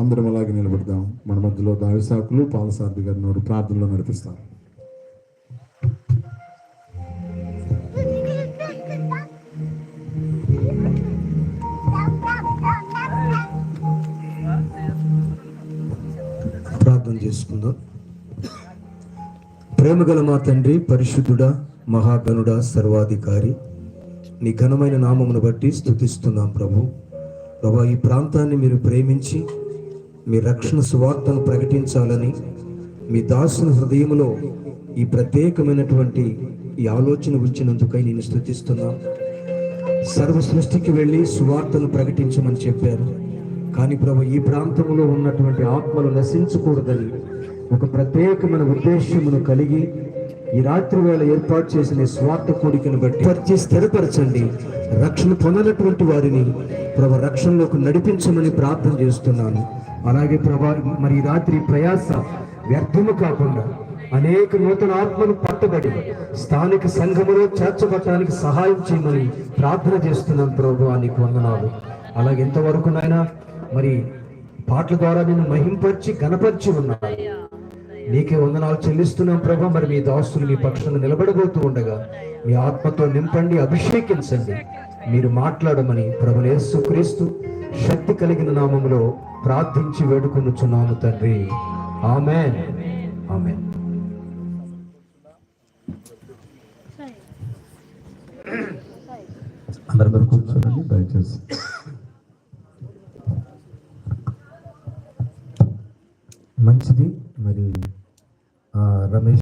అందరం అలాగే నిలబడదాం. మన మధ్యలో దావిసాకులు పాలసారథి గారిని ప్రార్థనలో నడిపిస్తారు. ప్రార్థన చేసుకుందాం. ప్రేమగల మా తండ్రి, పరిశుద్ధుడా, మహాగణుడా, సర్వాధికారి, నీ ఘనమైన నామమును బట్టి స్తుతిస్తున్నాం ప్రభు. ప్రభా, ఈ ప్రాంతాన్ని మీరు ప్రేమించి మీ రక్షణ సువార్తను ప్రకటించాలని మీ దాసుని హృదయంలో ఈ ప్రత్యేకమైనటువంటి ఈ ఆలోచన ఉంచినందుకై నేను స్తుతిస్తున్నాం. సర్వ సృష్టికి వెళ్ళి సువార్తను ప్రకటించమని చెప్పారు. కానీ ప్రభు, ఈ ప్రాంతంలో ఉన్నటువంటి ఆత్మలు నశించకూడదని ఒక ప్రత్యేకమైన ఉద్దేశమును కలిగి ఈ రాత్రి వేళ ఏర్పాటు చేసిన స్వార్థ కోరికను బట్టి స్థిరపరచండి. రక్షణ పొందినటువంటి వారిని ప్రభు రక్షణలోకి నడిపించమని ప్రార్థన చేస్తున్నాను. అలాగే ప్రభా, మరి రాత్రి ప్రయాస వ్యర్థము కాకుండా అనేక నూతన ఆత్మను పట్టబడి స్థానిక సంఘములో చేర్చబట్టడానికి సహాయం చేయమని ప్రార్థన చేస్తున్నాను ప్రభు. నీకు వందనాలు. అలాగే ఇంతవరకు నాయన మరి పాటల ద్వారా నేను మహింపరిచి గణపరిచి ఉన్నాను. నీకే వందనాలు చెల్లిస్తున్నాం ప్రభా. మరి మీ దాసులు మీ పక్షాన నిలబడబోతూ ఉండగా మీ ఆత్మతో నింపండి, అభిషేకించండి. మీరు మాట్లాడమని ప్రభువు యేసుక్రీస్తు శక్తి కలిగిన నామములో ప్రార్థించి వేడుకొనుచున్నాము తండ్రి. ఆమేన్, ఆమేన్. అందరూ కూర్చోండి దయచేసి.